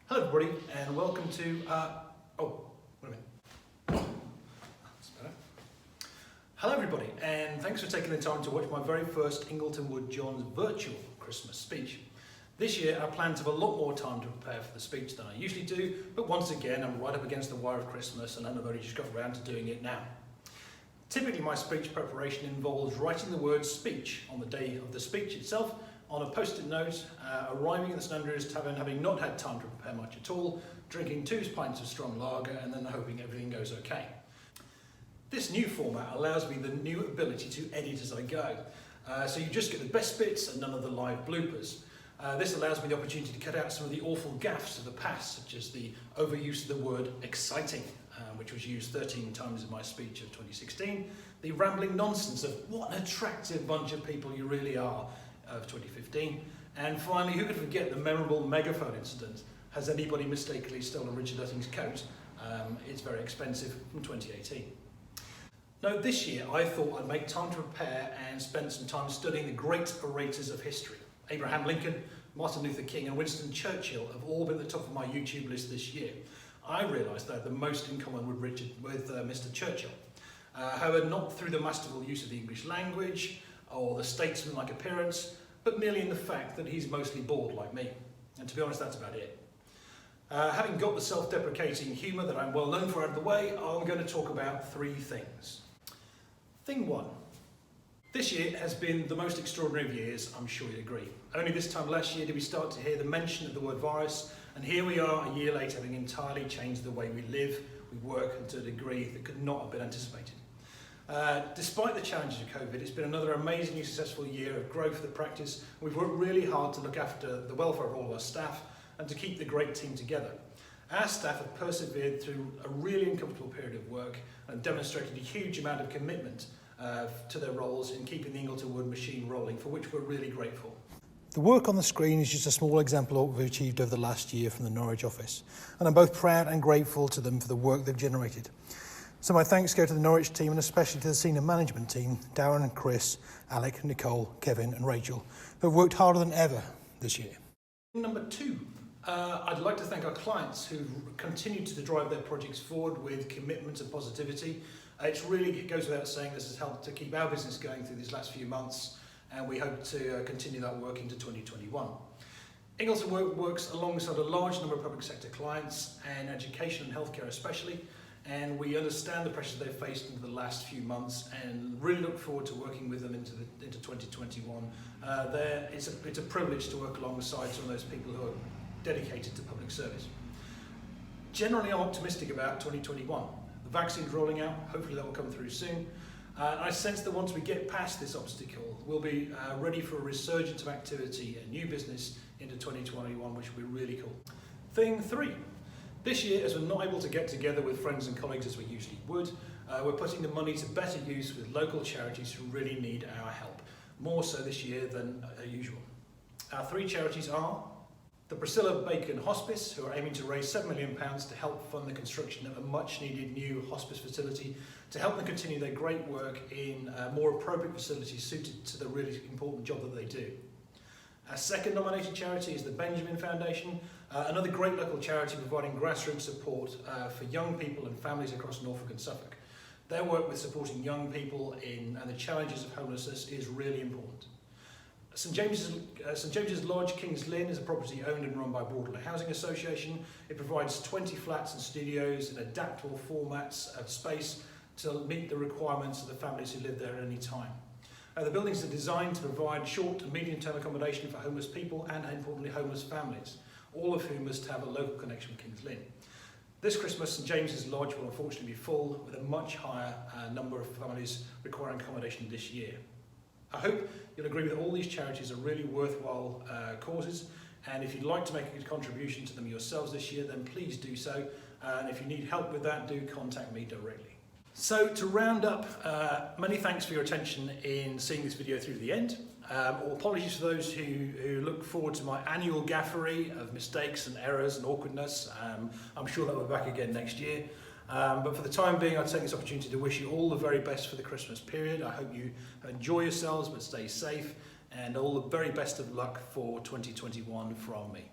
Hello everybody and welcome to, wait a minute. That's better. Hello everybody and thanks for taking the time to watch my very first Ingleton Wood John's virtual Christmas speech. This year I plan to have a lot more time to prepare for the speech than I usually do, but once again I'm right up against the wire of Christmas and I've only just got around to doing it now. Typically my speech preparation involves writing the word speech on the day of the speech itself on a post-it note, arriving at the St Andrews Tavern having not had time to prepare much at all, drinking 2 pints of strong lager and then hoping everything goes okay. This new format allows me the new ability to edit as I go, so you just get the best bits and none of the live bloopers. This allows me the opportunity to cut out some of the awful gaffes of the past, such as the overuse of the word exciting, which was used 13 times in my speech of 2016, the rambling nonsense of what an attractive bunch of people you really are of 2015, and finally, who could forget the memorable megaphone incident? Has anybody mistakenly stolen Richard Utting's coat? It's very expensive, from 2018. Now this year I thought I'd make time to prepare and spend some time studying the great orators of history. Abraham Lincoln, Martin Luther King and Winston Churchill have all been at the top of my YouTube list this year. I realised that I had the most in common with Mr. Churchill. However, not through the masterful use of the English language or the statesman-like appearance, but merely in the fact that he's mostly bald like me. And to be honest, that's about it. Having got the self-deprecating humour that I'm well known for out of the way, I'm going to talk about 3 things. Thing 1. This year has been the most extraordinary of years, I'm sure you'd agree. Only this time last year did we start to hear the mention of the word virus, and here we are a year later having entirely changed the way we live, we work, and to a degree that could not have been anticipated. Despite the challenges of COVID, it's been another amazingly successful year of growth for the practice. We've worked really hard to look after the welfare of all of our staff and to keep the great team together. Our staff have persevered through a really uncomfortable period of work and demonstrated a huge amount of commitment to their roles in keeping the Ingleton Wood machine rolling, for which we're really grateful. The work on the screen is just a small example of what we've achieved over the last year from the Norwich office, and I'm both proud and grateful to them for the work they've generated. So my thanks go to the Norwich team and especially to the senior management team, Darren, Chris, Alec, Nicole, Kevin and Rachel, who have worked harder than ever this year. Number 2, I'd like to thank our clients who've continued to drive their projects forward with commitment and positivity. It goes without saying this has helped to keep our business going through these last few months, and we hope to continue that work into 2021. Ingleton works alongside a large number of public sector clients and education and healthcare especially, and we understand the pressures they've faced in the last few months and really look forward to working with them into 2021. It's a privilege to work alongside some of those people who are dedicated to public service. Generally, I'm optimistic about 2021. The vaccine's rolling out, hopefully that will come through soon. I sense that once we get past this obstacle, we'll be ready for a resurgence of activity and new business into 2021, which will be really cool. Thing 3. This year, as we're not able to get together with friends and colleagues as we usually would, we're putting the money to better use with local charities who really need our help, more so this year than usual. Our 3 charities are the Priscilla Bacon Hospice, who are aiming to raise £7 million to help fund the construction of a much needed new hospice facility to help them continue their great work in more appropriate facilities suited to the really important job that they do. Our second nominated charity is the Benjamin Foundation, another great local charity providing grassroots support for young people and families across Norfolk and Suffolk. Their work with supporting young people and the challenges of homelessness is really important. St James's Lodge, King's Lynn, is a property owned and run by Broadland Housing Association. It provides 20 flats and studios in adaptable formats of space to meet the requirements of the families who live there at any time. The buildings are designed to provide short and medium-term accommodation for homeless people and, importantly, homeless families, all of whom must have a local connection with King's Lynn. This Christmas, St James's Lodge will unfortunately be full, with a much higher number of families requiring accommodation this year. I hope you'll agree with all these charities are really worthwhile causes, and if you'd like to make a contribution to them yourselves this year, then please do so, and if you need help with that, do contact me directly. So to round up, many thanks for your attention in seeing this video through to the end. Apologies for those who look forward to my annual gaffery of mistakes and errors and awkwardness. I'm sure that we're back again next year. But for the time being, I'd take this opportunity to wish you all the very best for the Christmas period. I hope you enjoy yourselves, but stay safe, and all the very best of luck for 2021 from me.